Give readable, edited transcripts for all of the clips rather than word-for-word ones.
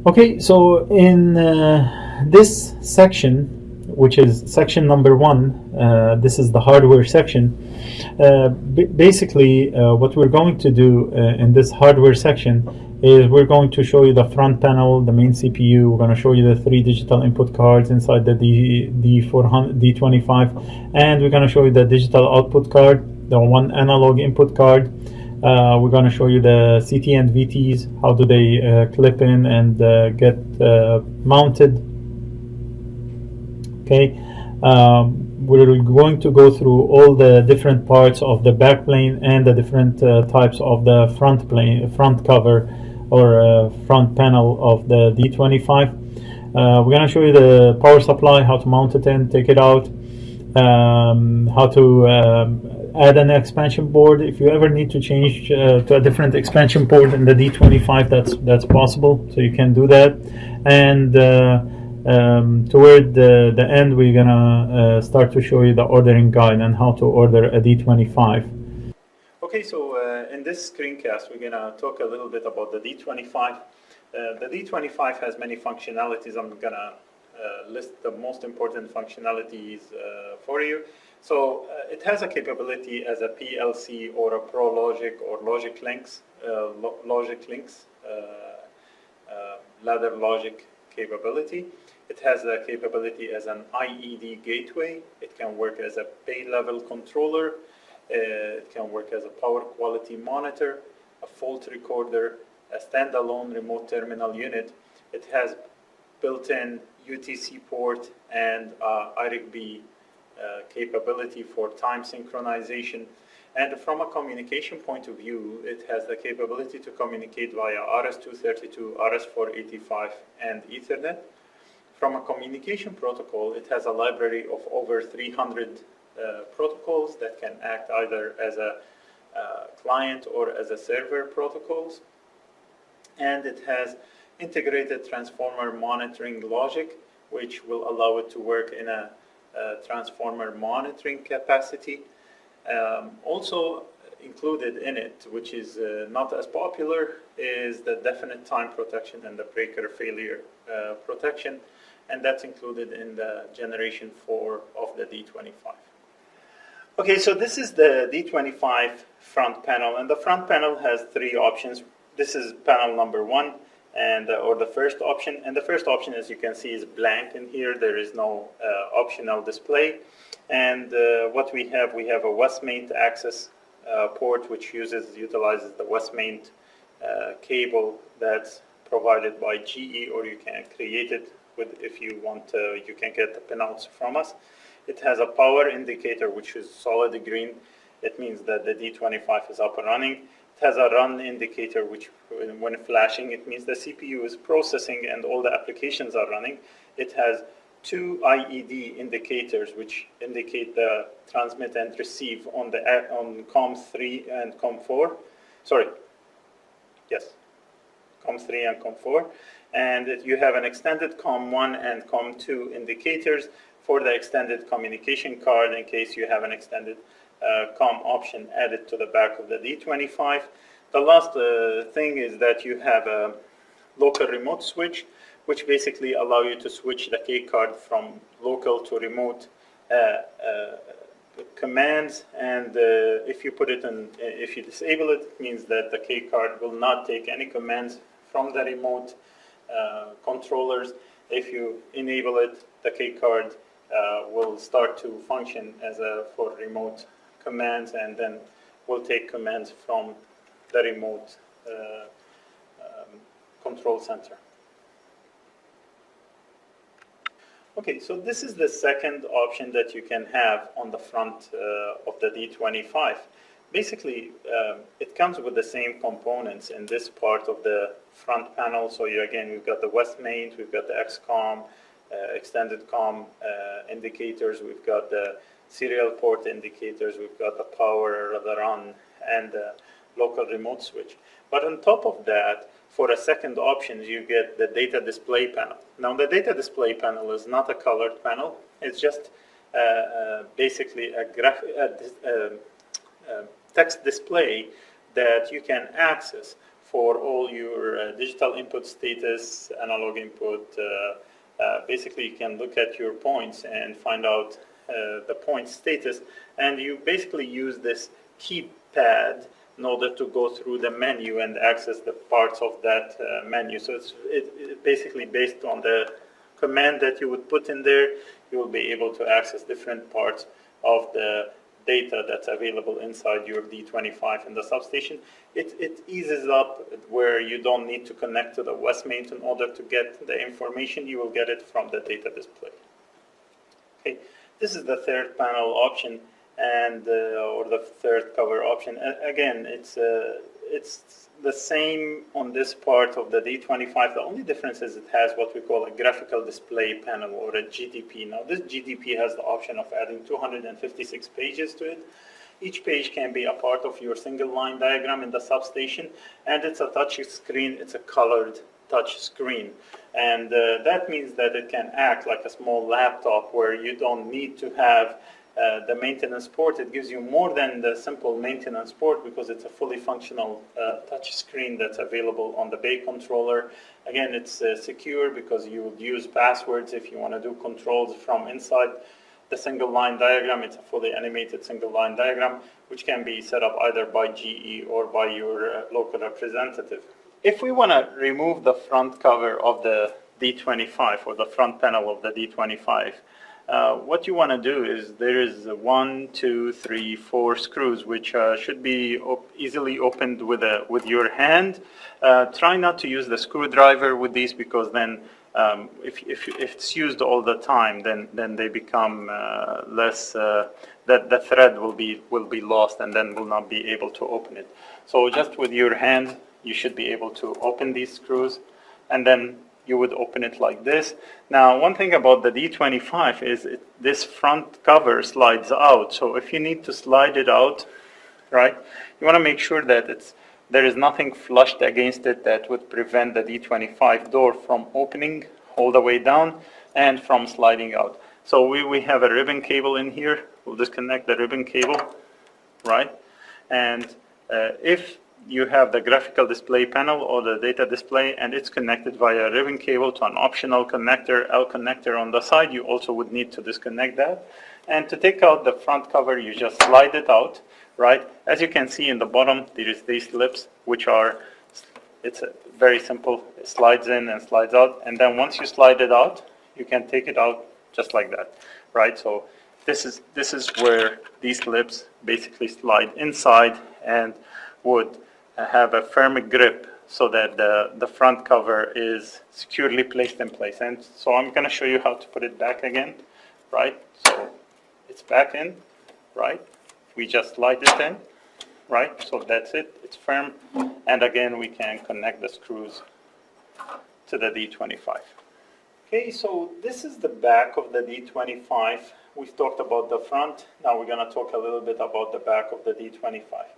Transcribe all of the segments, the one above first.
Okay, so in this section, which is section number 1, this is the hardware section. Basically, what we're going to do in this hardware section is we're going to show you the front panel, the main CPU. We're going to show you the 3 digital input cards inside the D25, and we're going to show you the digital output card, the 1 analog input card. We're going to show you the CT and VTs, how do they clip in and get mounted. Okay, we're going to go through all the different parts of the back plane and the different types of the front cover or front panel of the D25. We're going to show you the power supply, how to mount it in, take it out, how to add an expansion board. If you ever need to change to a different expansion board in the D25, that's possible, so you can do that. And toward the end, we're gonna start to show you the ordering guide and how to order a D25. Okay, so in this screencast, we're gonna talk a little bit about the D25. The D25 has many functionalities. I'm gonna list the most important functionalities for you. So it has a capability as a PLC or a Pro Logic or Logic Links, ladder logic capability. It has a capability as an IED gateway. It can work as a pay level controller. It can work as a power quality monitor, a fault recorder, a standalone remote terminal unit. It has built-in UTC port and IRIG-B capability for time synchronization. And from a communication point of view, it has the capability to communicate via RS-232, RS-485, and Ethernet. From a communication protocol, it has a library of over 300 protocols that can act either as a client or as a server protocols. And it has integrated transformer monitoring logic, which will allow it to work in a transformer monitoring capacity. Also included in it, which is not as popular, is the definite time protection and the breaker failure protection, and that's included in the generation 4 of the D25. Okay, so this is the D25 front panel, and the front panel has 3 options. This is panel number 1, and or the first option, and the first option, as you can see, is blank in here. There is no optional display. And what we have a Westmain access port, which utilizes the Westmain cable that's provided by GE, or you can create it with, if you want. You can get the pinouts from us. It has a power indicator, which is solid green. It means that the D25 is up and running. It has a run indicator, which when flashing, it means the CPU is processing and all the applications are running. It has 2 IED indicators, which indicate the transmit and receive on COM3 and COM4. Sorry, yes, COM3 and COM4. And you have an extended COM1 and COM2 indicators for the extended communication card, in case you have an extended COM option added to the back of the D25. The last thing is that you have a local remote switch, which basically allow you to switch the K card from local to remote commands. And if you put it in, if you disable it, it means that the K card will not take any commands from the remote controllers. If you enable it, the K card will start to function as for remote commands, and then will take commands from the remote control center. Okay, so this is the second option that you can have on the front of the D25. Basically, it comes with the same components in this part of the front panel. So again, we've got the Westmain, we've got the XCOM, extended COM indicators, we've got the serial port indicators, we've got the power, the run, and the local remote switch. But on top of that, for a second option, you get the data display panel. Now, the data display panel is not a colored panel. It's just basically a text display that you can access for all your digital input status, analog input. Basically, you can look at your points and find out the point status, and you basically use this keypad in order to go through the menu and access the parts of that menu. So it's basically based on the command that you would put in there, you will be able to access different parts of the data that's available inside your D25 in the substation. It eases up where you don't need to connect to the West main in order to get the information. You will get it from the data display. Okay, this is the third panel option, and or the third cover option. Again, it's the same on this part of the D25. The only difference is it has what we call a graphical display panel, or a GDP. Now this GDP has the option of adding 256 pages to it. Each page can be a part of your single line diagram in the substation, and it's a touch screen. It's a colored touch screen, and that means that it can act like a small laptop where you don't need to have the maintenance port. It gives you more than the simple maintenance port because it's a fully functional touch screen that's available on the bay controller. Again, it's secure because you would use passwords if you want to do controls from inside the single line diagram. It's a fully animated single line diagram which can be set up either by GE or by your local representative. If we want to remove the front cover of the D25 or the front panel of the D25, what you want to do is there is 1, 2, 3, 4 screws which should be easily opened with your hand. Try not to use the screwdriver with these, because then if it's used all the time, then they become less. That the thread will be lost, and then will not be able to open it. So just with your hand, you should be able to open these screws, and then you would open it like this. Now, one thing about the D25 is this front cover slides out. So if you need to slide it out, right, you want to make sure that there is nothing flushed against it that would prevent the D25 door from opening all the way down and from sliding out. So we have a ribbon cable in here. We'll disconnect the ribbon cable, right? And if you have the graphical display panel or the data display, and it's connected via a ribbon cable to an optional connector, L connector on the side, you also would need to disconnect that. And to take out the front cover, you just slide it out, right? As you can see in the bottom, there is these lips, which are, it's very simple. It slides in and slides out. And then once you slide it out, you can take it out just like that, right? So this is where these lips basically slide inside and would have a firm grip so that the front cover is securely placed in place. And so I'm going to show you how to put it back again, right? So it's back in, right? We just slide it in, right? So that's it, it's firm. And again, we can connect the screws to the D25. Okay, so this is the back of the D25. We've talked about the front. Now we're going to talk a little bit about the back of the D25.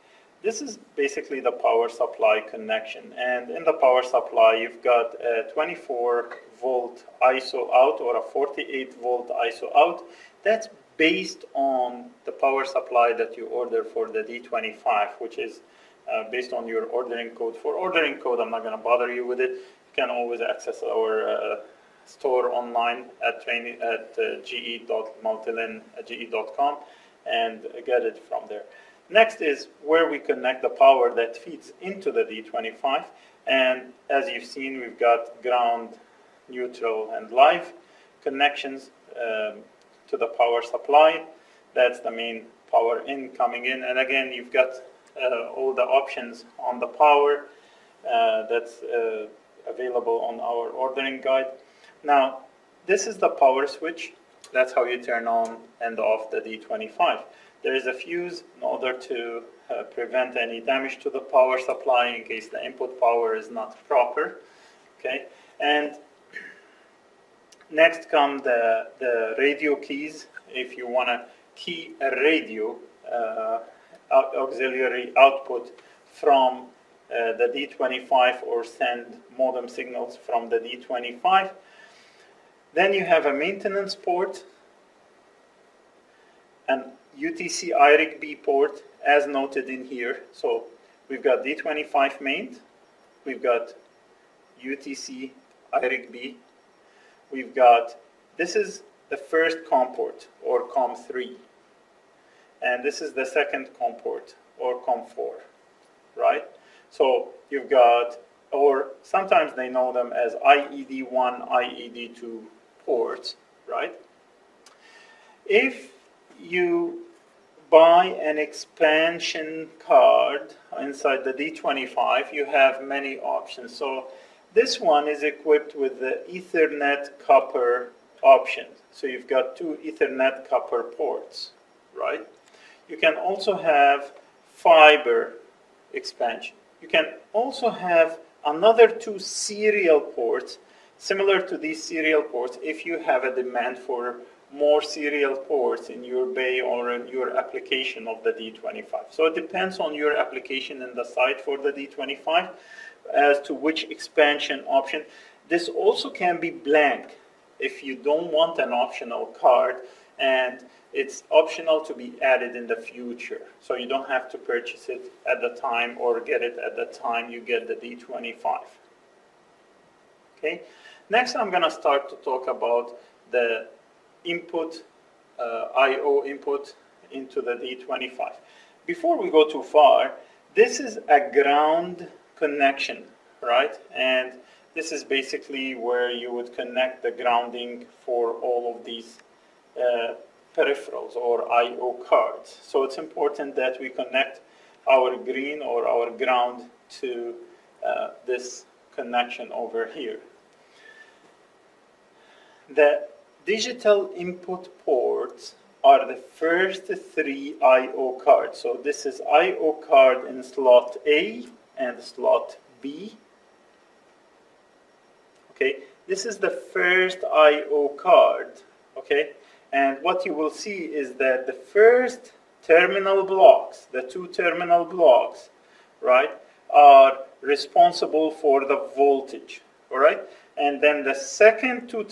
This is basically the power supply connection, and in the power supply you've got a 24 volt ISO out or a 48 volt ISO out. That's based on the power supply that you order for the D25, which is based on your ordering code. For ordering code, I'm not going to bother you with it. You can always access our store online at ge.multilin@ge.com and get it from there. Next is where we connect the power that feeds into the D25, and as you've seen, we've got ground, neutral, and live connections to the power supply. That's the main power in coming in, and again, you've got all the options on the power that's available on our ordering guide. Now, this is the power switch. That's how you turn on and off the D25. There is a fuse in order to prevent any damage to the power supply in case the input power is not proper. Okay, and next come the radio keys. If you want to key a radio auxiliary output from the D25 or send modem signals from the D25. Then you have a maintenance port, an UTC IRIG B port as noted in here. So we've got D25 main, we've got UTC IRIG-B. We've got, this is the first COM port, or COM3. And this is the second COM port, or COM4, right? So you've got, or sometimes they know them as IED1, IED2 ports, right? If you buy an expansion card inside the D25, you have many options. So this one is equipped with the Ethernet copper option. So you've got 2 Ethernet copper ports, right? You can also have fiber expansion. You can also have another 2 serial ports, similar to these serial ports, if you have a demand for more serial ports in your bay or in your application of the D25. So it depends on your application in the site for the D25 as to which expansion option. This also can be blank if you don't want an optional card, and it's optional to be added in the future. So you don't have to purchase it at the time or get it at the time you get the D25. Okay. Next, I'm going to start to talk about the input, I/O input into the D25. Before we go too far, this is a ground connection, right? And this is basically where you would connect the grounding for all of these peripherals or I/O cards. So it's important that we connect our green or our ground to this connection over here. The digital input ports are the first 3 I/O cards. So this is I/O card in slot A and slot B. Okay, this is the first I/O card. Okay, and what you will see is that the first terminal blocks, the 2 terminal blocks, right, are responsible for the voltage. All right. And then the second 2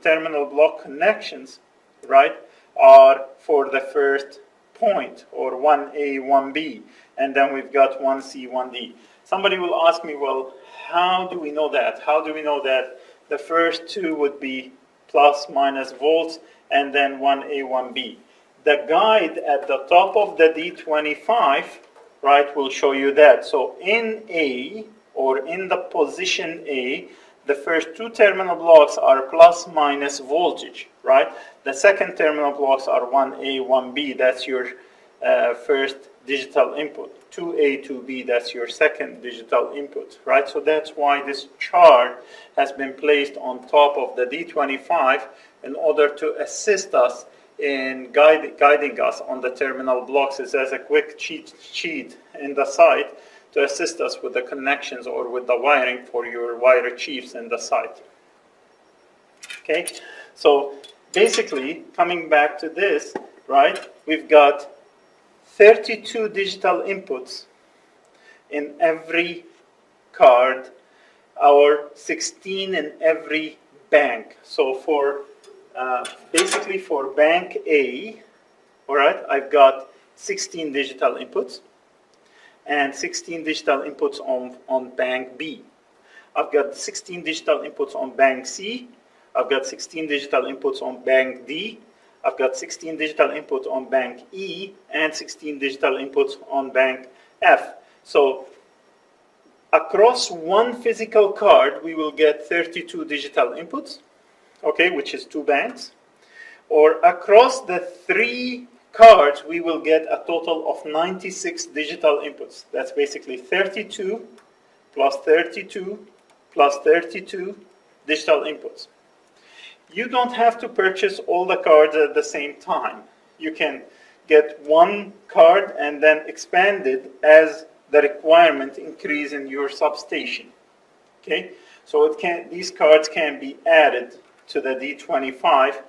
terminal block connections, right, are for the first point, or 1A, 1B. And then we've got 1C, 1D. Somebody will ask me, well, how do we know that? How do we know that the first 2 would be plus minus volts and then 1A, 1B? The guide at the top of the D25, right, will show you that. So in A, or in the position A, the first 2 terminal blocks are plus minus voltage, right? The second terminal blocks are 1A, 1B. That's your first digital input. 2A, 2B, that's your second digital input, right? So that's why this chart has been placed on top of the D25 in order to assist us in guiding us on the terminal blocks. It's as a quick cheat sheet in the site to assist us with the connections or with the wiring for your wire chiefs in the site. Okay, so basically, coming back to this, right, we've got 32 digital inputs in every card, or 16 in every bank. So for, basically for bank A, all right, I've got 16 digital inputs, and 16 digital inputs on bank B. I've got 16 digital inputs on bank C. I've got 16 digital inputs on bank D. I've got 16 digital inputs on bank E and 16 digital inputs on bank F. So across one physical card, we will get 32 digital inputs, okay, which is 2 banks. Or across the 3 cards, we will get a total of 96 digital inputs. That's basically 32 plus 32 plus 32 digital inputs. You don't have to purchase all the cards at the same time. You can get one card and then expand it as the requirement increase in your substation. Okay, so these cards can be added to the D25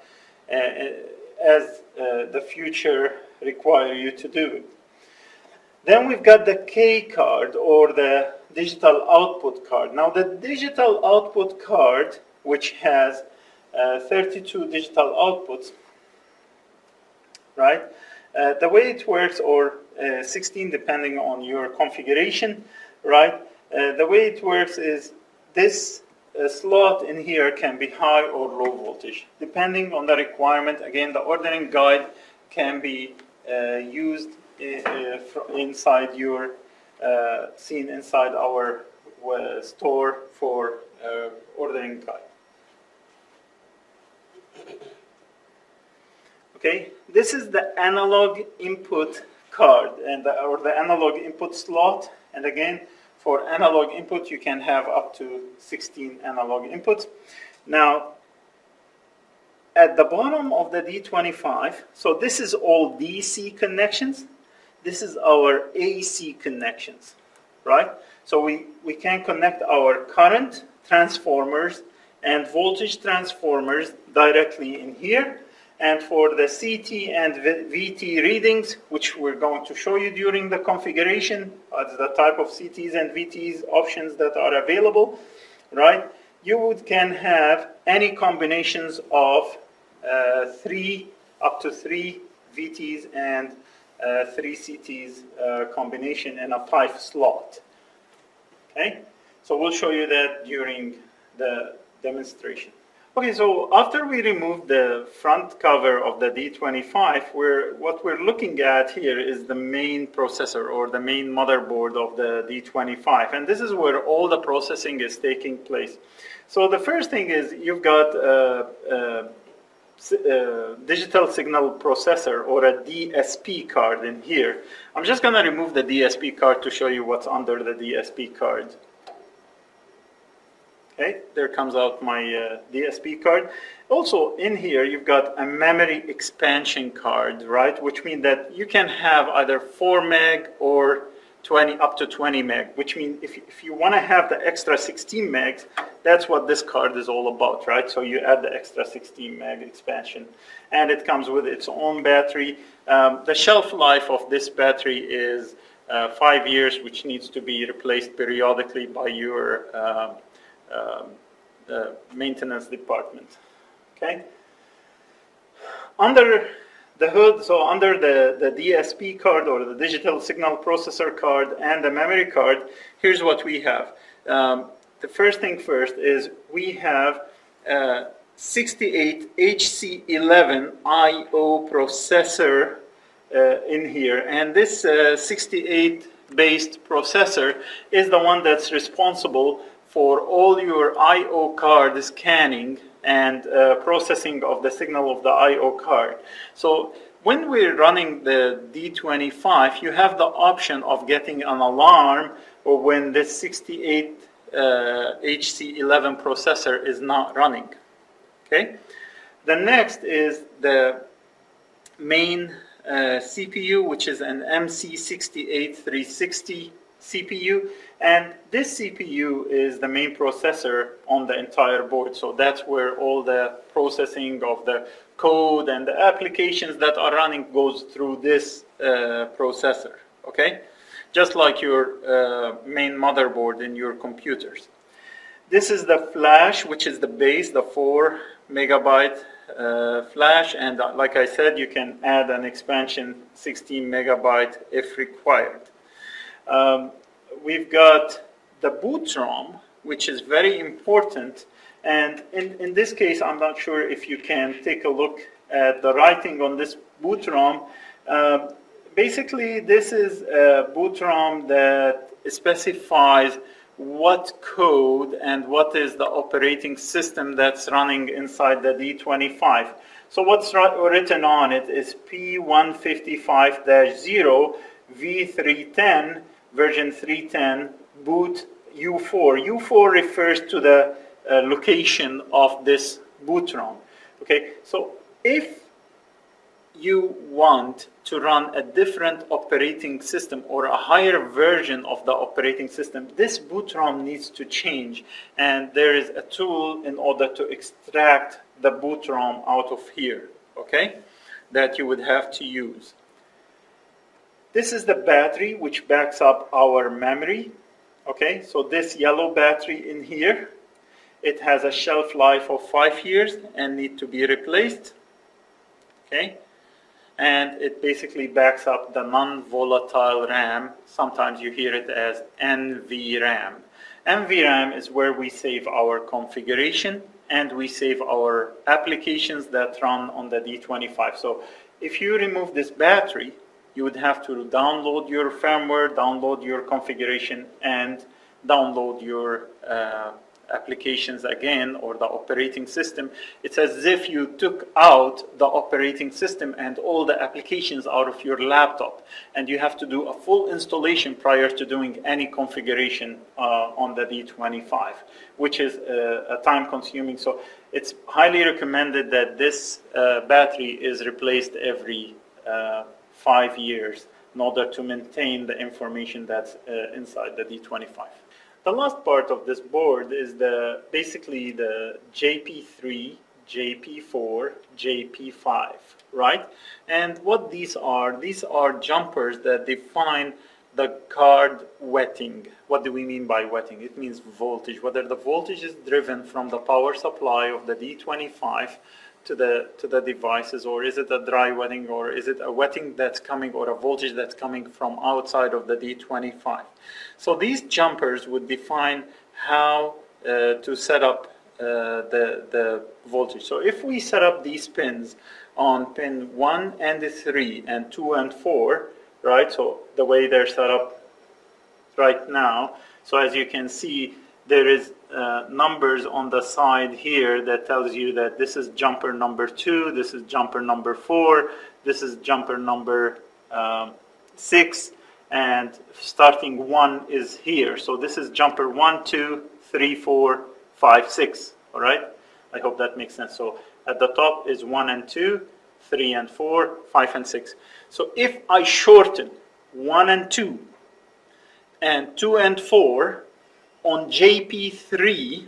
as the future require you to do it. Then we've got the K card, or the digital output card. Now the digital output card, which has 32 digital outputs, right? The way it works, or 16 depending on your configuration, right? The way it works is this slot in here can be high or low voltage, depending on the requirement. Again, the ordering guide can be used inside your, seen inside our store for ordering guide. Okay, this is the analog input card or the analog input slot. And again, for analog input, you can have up to 16 analog inputs. Now, at the bottom of the D25, so this is all DC connections. This is our AC connections, right? So we can connect our current transformers and voltage transformers directly in here. And for the CT and VT readings, which we're going to show you during the configuration, the type of CTs and VTs options that are available, right? You can have any combinations of up to three VTs and 3 CTs combination in a 5 slot. Okay, so we'll show you that during the demonstration. Okay, so after we remove the front cover of the D25, what we're looking at here is the main processor or the main motherboard of the D25, and this is where all the processing is taking place. So the first thing is you've got a digital signal processor or a DSP card in here. I'm just going to remove the DSP card to show you what's under the DSP card. Okay, there comes out my DSP card. Also in here you've got a memory expansion card, right? Which means that you can have either 4 meg or up to 20 meg, which means if you want to have the extra 16 megs, that's what this card is all about, right? So you add the extra 16 meg expansion, and it comes with its own battery. The shelf life of this battery is 5 years, which needs to be replaced periodically by your maintenance department. Okay. Under the hood, so under the DSP card or the digital signal processor card and the memory card, here's what we have. The first thing first is we have 68 HC11 IO processor in here, and this 68 based processor is the one that's responsible for all your I/O card scanning and processing of the signal of the I/O card. So when we're running the D25, you have the option of getting an alarm or when this 68 HC11 processor is not running. Okay. The next is the main CPU, which is an MC68360 CPU, and this CPU is the main processor on the entire board. So that's where all the processing of the code and the applications that are running goes through this processor. Okay, just like your main motherboard in your computers. This is the flash, which is the base, the 4 megabyte flash, and like I said, you can add an expansion 16 megabyte if required. We've got the boot ROM, which is very important, and in this case, I'm not sure if you can take a look at the writing on this boot ROM. Basically, this is a boot ROM that specifies what code and what is the operating system that's running inside the D25. So what's written on it is P155-0 V310 version 310 boot U4. U4 refers to the location of this boot ROM. Okay, so if you want to run a different operating system or a higher version of the operating system, this boot ROM needs to change, and there is a tool in order to extract the boot ROM out of here, okay, that you would have to use. This is the battery which backs up our memory. Okay, so this yellow battery in here, it has a shelf life of 5 years and need to be replaced. Okay, and it basically backs up the non-volatile RAM. Sometimes you hear it as NVRAM. NVRAM is where we save our configuration and we save our applications that run on the D25. So if you remove this battery, you would have to download your firmware, download your configuration, and download your applications again, or the operating system. It's as if you took out the operating system and all the applications out of your laptop, and you have to do a full installation prior to doing any configuration on the D25, which is a time consuming. So it's highly recommended that this battery is replaced every 5 years in order to maintain the information that's inside the D25. The last part of this board is basically the JP3, JP4, JP5, right? And what these are jumpers that define the card wetting. What do we mean by wetting? It means voltage, whether the voltage is driven from the power supply of the D25 to the devices, or is it a dry wetting, or is it a wetting that's coming, or a voltage that's coming from outside of the D25. So these jumpers would define how to set up the voltage. So if we set up these pins on pin 1 and 3 and 2 and 4, right, so the way they're set up right now, so as you can see, there is numbers on the side here that tells you that this is jumper number 2, this is jumper number 4, this is jumper number 6, and starting 1 is here. So this is jumper 1, 2, 3, 4, 5, 6. All right? I hope that makes sense. So at the top is 1 and 2, 3 and 4, 5 and 6. So if I shorten 1 and 2 and 2 and 4 on JP3,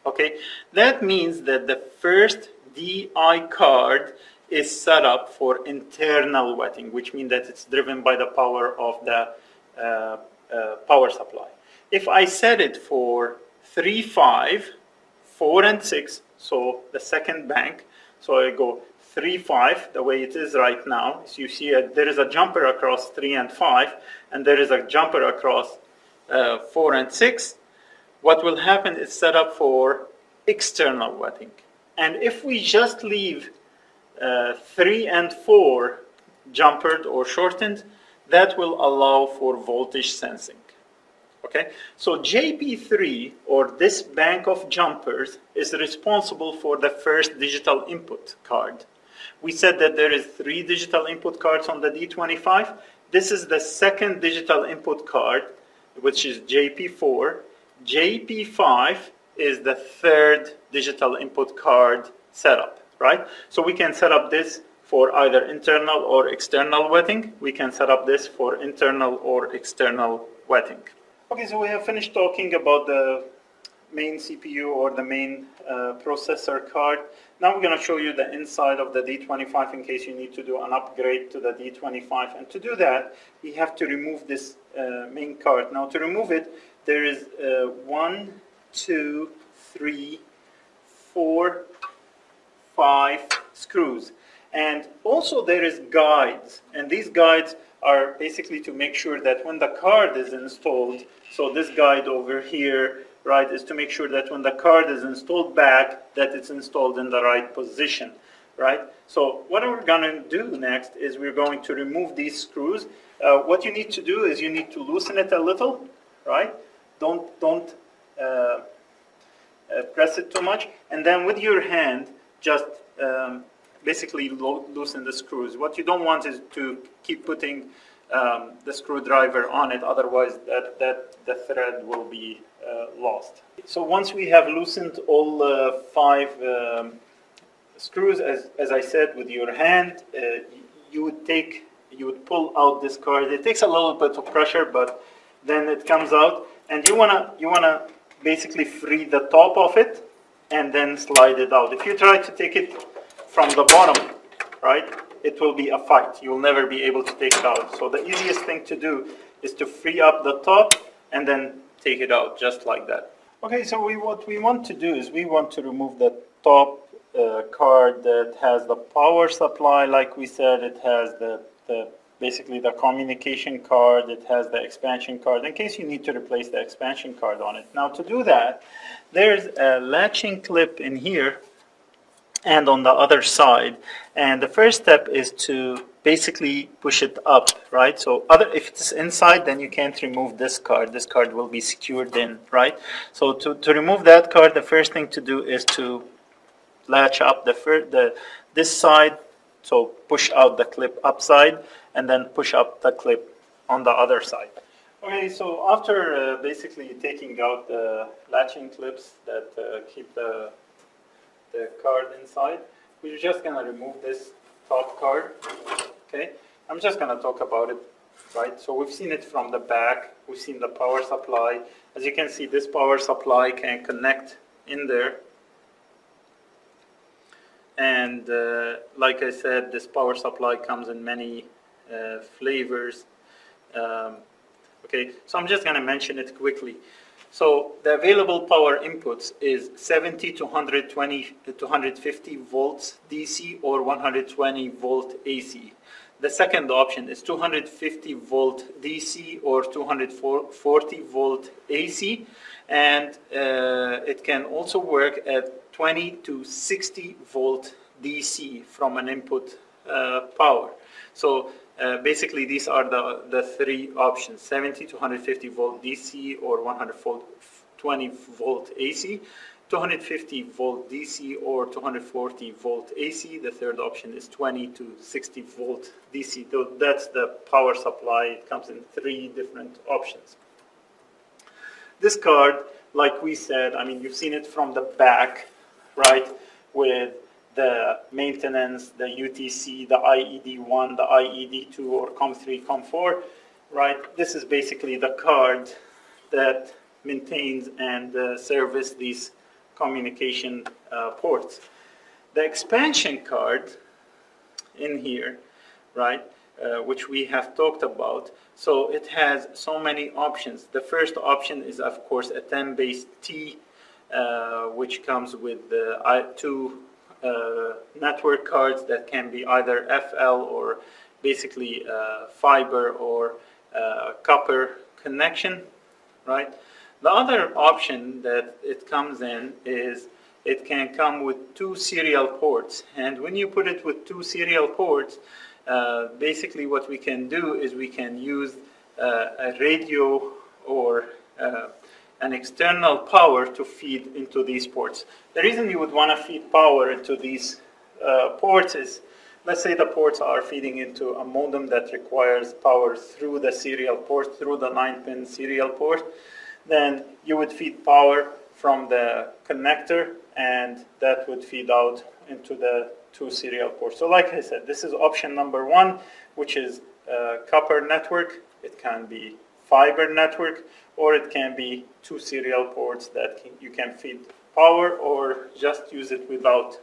okay, that means that the first DI card is set up for internal wetting, which means that it's driven by the power of the power supply. If I set it for 3, 5, 4 and 6, so the second bank, so I go 3, 5, the way it is right now, so you see there is a jumper across 3 and 5, and there is a jumper across 4 and 6, what will happen is set up for external wetting. And if we just leave 3 and 4 jumpered or shortened, that will allow for voltage sensing. Okay, so JP3, or this bank of jumpers, is responsible for the first digital input card. We said that there is 3 digital input cards on the D25. This is the second digital input card, which is JP4. JP5 is the third digital input card setup, right? So we can set up this for either internal or external wetting. We can set up this for internal or external wetting. Okay, so we have finished talking about the main CPU or the main processor card. Now we're going to show you the inside of the D25 in case you need to do an upgrade to the D25. And to do that, we have to remove this main card. Now to remove it, there is 1, 2, 3, 4, 5 screws. And also there is guides. And these guides are basically to make sure that when the card is installed, so this guide over here, right, is to make sure that when the card is installed back, that it's installed in the right position, right? So what we're going to do next is we're going to remove these screws. What you need to do is you need to loosen it a little, right? Don't press it too much. And then with your hand, just basically loosen the screws. What you don't want is to keep putting the screwdriver on it, otherwise the thread will be lost. So once we have loosened all 5 screws, as I said, with your hand, you would pull out this card. It takes a little bit of pressure, but then it comes out, and you wanna basically free the top of it and then slide it out. If you try to take it from the bottom, right, it will be a fight. You'll never be able to take it out. So the easiest thing to do is to free up the top and then take it out just like that. Okay, so what we want to do is we want to remove the top card that has the power supply, like we said. It has basically the communication card. It has the expansion card in case you need to replace the expansion card on it. Now to do that, there's a latching clip in here and on the other side. And the first step is to basically push it up, right? So if it's inside, then you can't remove this card. This card will be secured in, right? So to remove that card, the first thing to do is to latch up this side. So push out the clip upside and then push up the clip on the other side. Okay, so after basically taking out the latching clips that keep the card inside, we're just going to remove this top card. Okay, I'm just going to talk about it, right? So we've seen it from the back. We've seen the power supply. As you can see, this power supply can connect in there. And like I said, this power supply comes in many flavors. Okay, so I'm just going to mention it quickly. So the available power inputs is 70 to 150 volts DC or 120 volt AC. The second option is 250 volt DC or 240 volt AC, and it can also work at 20 to 60 volt DC from an input power. So basically these are the three options: 70 to 150 volt DC or 120 volt AC, 250 volt DC or 240 volt AC. The third option is 20 to 60 volt DC. That's the power supply. It comes in three different options. This card, like we said, I mean, you've seen it from the back, right, with the maintenance, the UTC, the IED1, the IED2, or COM3, COM4, right? This is basically the card that maintains and services these communication ports. The expansion card in here, right, which we have talked about, so it has so many options. The first option is, of course, a 10-base T, which comes with two network cards that can be either FL or basically fiber or copper connection, right? The other option that it comes in is it can come with two serial ports. And when you put it with two serial ports, basically what we can do is we can use a radio or an external power to feed into these ports. The reason you would want to feed power into these ports is, let's say the ports are feeding into a modem that requires power through the serial port, through the 9-pin serial port. Then you would feed power from the connector, and that would feed out into the two serial ports. So like I said, this is option number one, which is copper network. It can be fiber network, or it can be two serial ports that you can feed power, or just use it without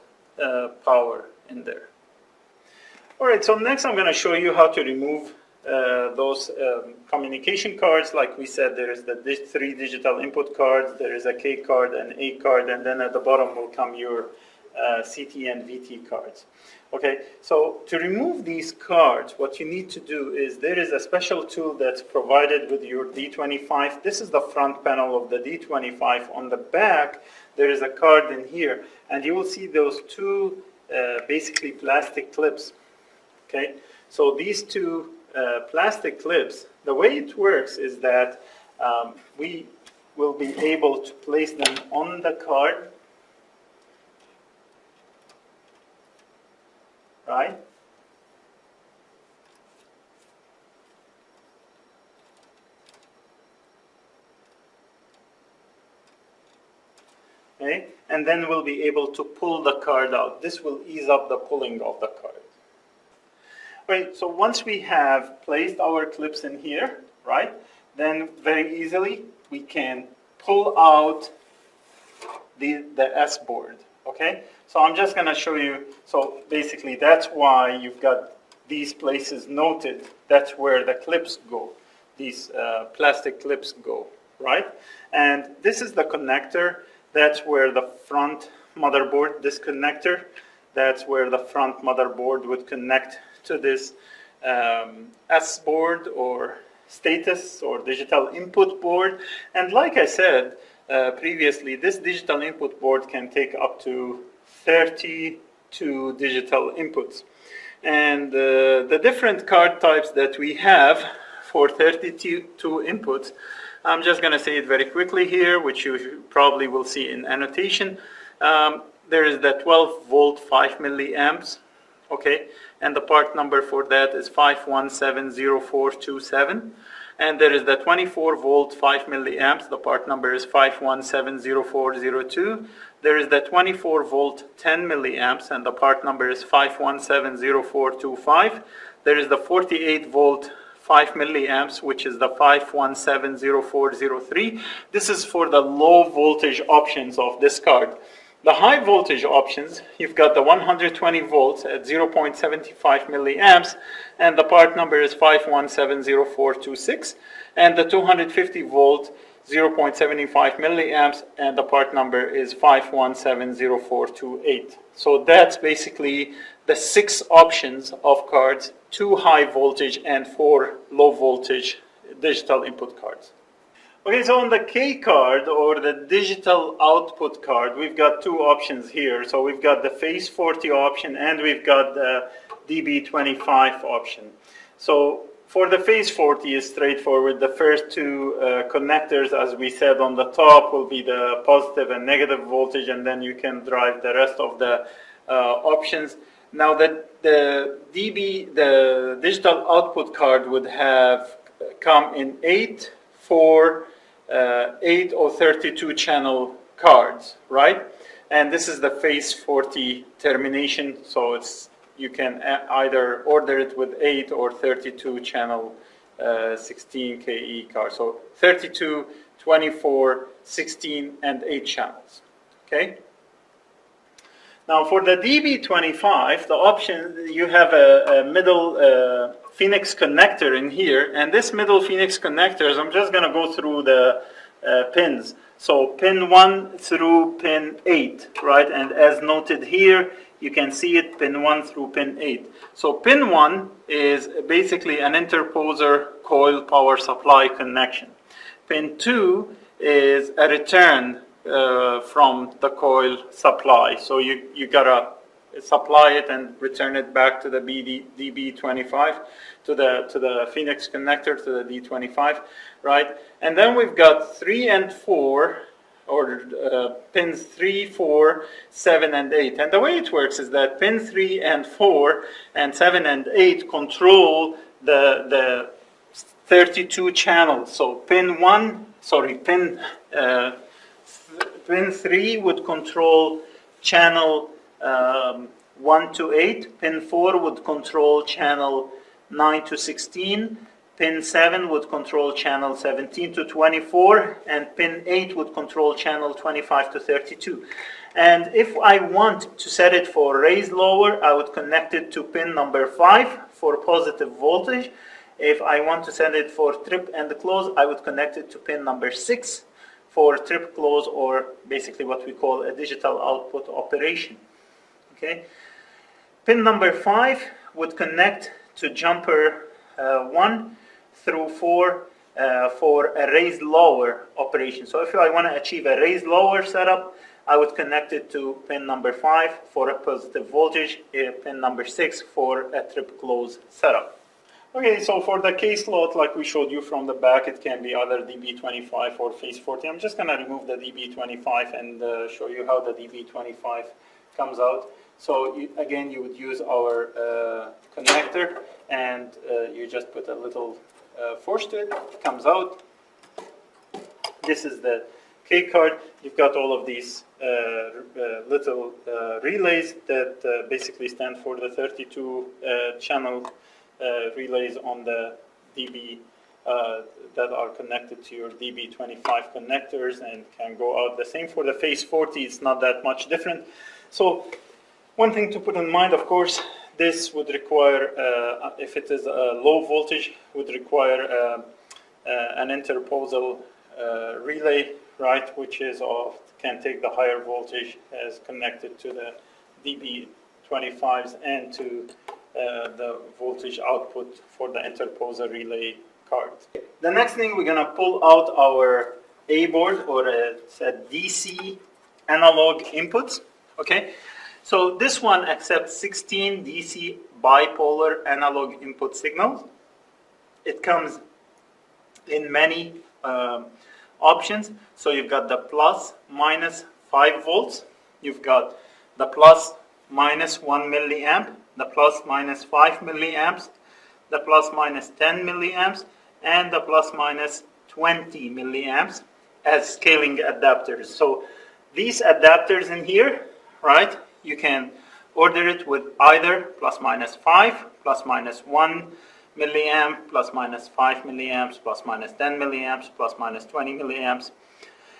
power in there. All right, so next I'm going to show you how to remove those communication cards. Like we said, there is the three digital input cards, there is a K card, an A card, and then at the bottom will come your CT and VT cards. Okay, so to remove these cards, what you need to do is there is a special tool that's provided with your D25. This is the front panel of the D25. On the back, there is a card in here, and you will see those two basically plastic clips. Okay, so these two plastic clips, the way it works is that we will be able to place them on the card, right? Okay, and then we'll be able to pull the card out. This will ease up the pulling of the card. Right, so once we have placed our clips in here, right, then very easily we can pull out the S board, okay? So I'm just going to show you, so basically that's why you've got these places noted. That's where the clips go, these plastic clips go, right? And this is the connector. That's where the front motherboard, this connector. That's where the front motherboard would connect to this S board or status or digital input board. And like I said previously, this digital input board can take up to 32 digital inputs. And the different card types that we have for 32 inputs, I'm just going to say it very quickly here, which you probably will see in annotation. There is the 12 volt 5 milliamps, okay, and the part number for that is 5170427. And there is the 24 volt 5 milliamps, the part number is 5170402. There is the 24 volt 10 milliamps, and the part number is 5170425. There is the 48 volt 5 milliamps, which is the 5170403. This is for the low voltage options of this card. The high voltage options, you've got the 120 volts at 0.75 milliamps, and the part number is 5170426, and the 250 volt 0.75 milliamps, and the part number is 5170428. So that's basically the 6 options of cards, 2 high voltage and 4 low voltage digital input cards. Okay, so on the K card or the digital output card, we've got 2 options here. So we've got the phase 40 option and we've got the DB25 option. So for the phase 40 is straightforward. The first 2 connectors, as we said on the top, will be the positive and negative voltage, and then you can drive the rest of the options. Now the digital output card would have come in 8, 4, 8 or 32 channel cards, right? And this is the phase 40 termination, so it's you can either order it with 8 or 32 channel 16 KE cards. So 32, 24, 16, and 8 channels. Okay. Now for the DB25, the option, you have a middle Phoenix connector in here, and this middle Phoenix connectors, I'm just going to go through the pins. So pin 1 through pin 8, right? And as noted here, you can see it pin 1 through pin 8. So pin 1 is basically an interposer coil power supply connection. Pin 2 is a return from the coil supply. So you gotta supply it and return it back to the DB25, to the Phoenix connector, to the D25, right? And then we've got 3 and 4, or pins 3, 4, 7, and 8. And the way it works is that pin 3 and 4 and 7 and 8 control the 32 channels. So pin 3 would control channel 1 to 8. Pin 4 would control channel 9 to 16. Pin 7 would control channel 17 to 24, and pin 8 would control channel 25 to 32. And if I want to set it for raise lower, I would connect it to pin number 5 for positive voltage. If I want to set it for trip and close, I would connect it to pin number 6 for trip close, or basically what we call a digital output operation. Okay. Pin number 5 would connect to jumper 1 through 4 for a raise lower operation. So if I want to achieve a raise lower setup, I would connect it to pin number 5 for a positive voltage, pin number 6 for a trip close setup. Okay, so for the K slot, like we showed you from the back, it can be either DB25 or phase 40. I'm just going to remove the DB25 and show you how the DB25 comes out. So again, you would use our connector, and you just put a little force to it. It comes out. This is the K card. You've got all of these little relays that basically stand for the 32 channel relays on the DB that are connected to your DB25 connectors and can go out. The same for the phase 40. It's not that much different. So one thing to put in mind, of course, this would require, if it is a low voltage, would require an interposal relay, right, which is of can take the higher voltage as connected to the DB25s and to the voltage output for the interposer relay card. The next thing, we're going to pull out our A board, or it's a DC analog inputs. Okay, so this one accepts 16 DC bipolar analog input signals. It comes in many options. So you've got the plus minus 5 volts, you've got the plus minus 1 milliamp, the plus minus 5 milliamps, the plus minus 10 milliamps, and the plus minus 20 milliamps as scaling adapters. So these adapters in here, right, you can order it with either plus minus 5, plus minus 1 milliamp, plus minus 5 milliamps, plus minus 10 milliamps, plus minus 20 milliamps.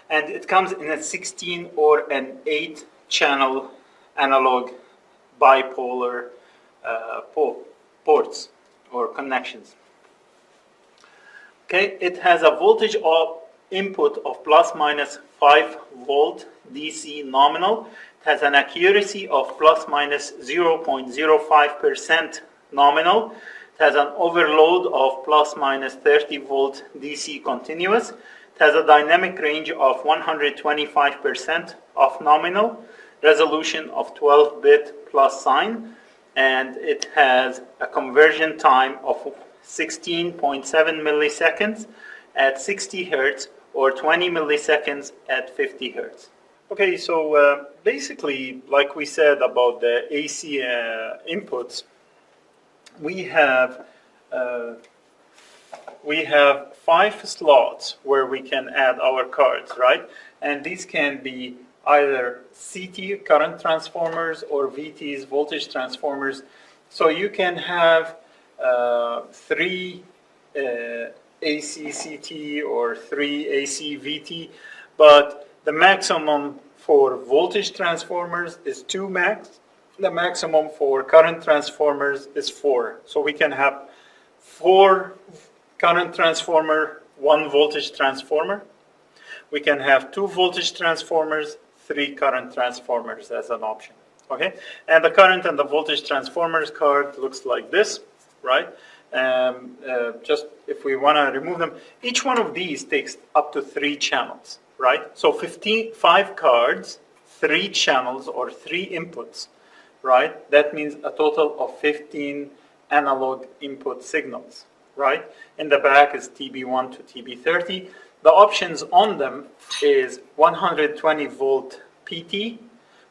And it comes in a 16 or an 8 channel analog bipolar ports or connections. Okay, it has a voltage of input of plus minus 5 volt DC nominal. It has an accuracy of plus minus 0.05% nominal. It has an overload of plus minus 30 volt DC continuous. It has a dynamic range of 125% of nominal, resolution of 12-bit plus sign, and it has a conversion time of 16.7 milliseconds at 60 hertz or 20 milliseconds at 50 hertz. Okay, so basically, like we said about the AC inputs, we have 5 slots where we can add our cards, right? And these can be either CT, current transformers, or VTs, voltage transformers. So you can have 3 AC CT or 3 AC VT, but the maximum for voltage transformers is 2 max. The maximum for current transformers is 4. So we can have 4 current transformer, 1 voltage transformer. We can have 2 voltage transformers, 3 current transformers as an option. Okay, and the current and the voltage transformers card looks like this, right? Just if we want to remove them, each one of these takes up to 3 channels, right? So 5 cards, 3 channels, or 3 inputs, right? That means a total of 15 analog input signals, right? In the back is TB1 to TB30. The options on them is 120 volt PT,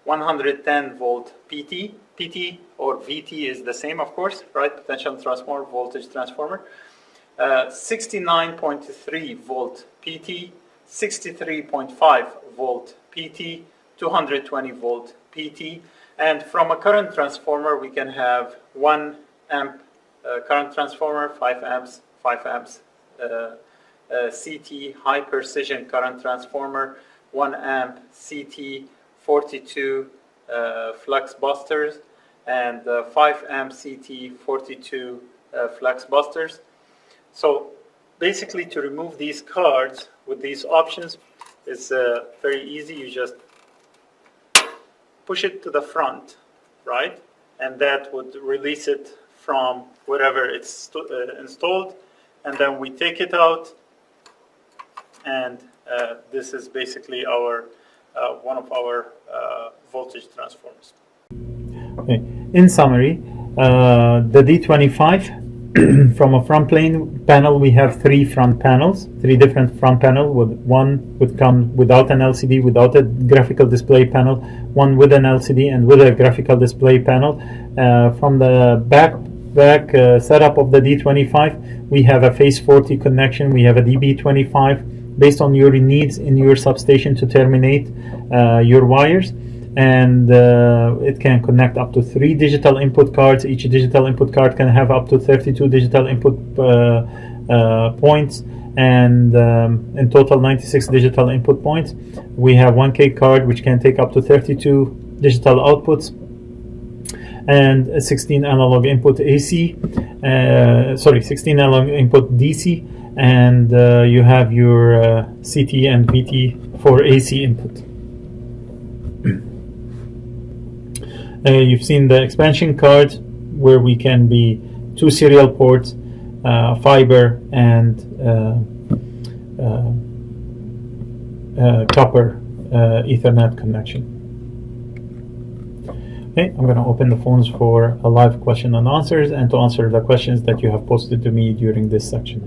110 volt PT. PT or VT is the same, of course, right? Potential transformer, voltage transformer. 69.3 volt PT, 63.5 volt PT, 220 volt PT. And from a current transformer, we can have 1 amp current transformer, 5 amps, 5 amps CT, high precision current transformer, 1 amp CT, 42 flux busters, and 5 amp CT, 42 flux busters. So basically, to remove these cards with these options is very easy. You just push it to the front, right? And that would release it from wherever it's installed. And then we take it out, and this is basically our one of our voltage transformers. Okay. In summary, the D25 from a front plane panel, we have 3 front panels, 3 different front panels. One would come without an LCD, without a graphical display panel, one with an LCD and with a graphical display panel. From the back setup of the D25, we have a phase 40 connection. We have a DB25 based on your needs in your substation to terminate your wires, and it can connect up to 3 digital input cards. Each digital input card can have up to 32 digital input points, and in total 96 digital input points. We have 1K card which can take up to 32 digital outputs, and 16 analog input AC, 16 analog input DC, and you have your CT and VT for AC input. You've seen the expansion card where we can be 2 serial ports, fiber and copper Ethernet connection. Okay, I'm going to open the phones for a live question and answers and to answer the questions that you have posted to me during this section.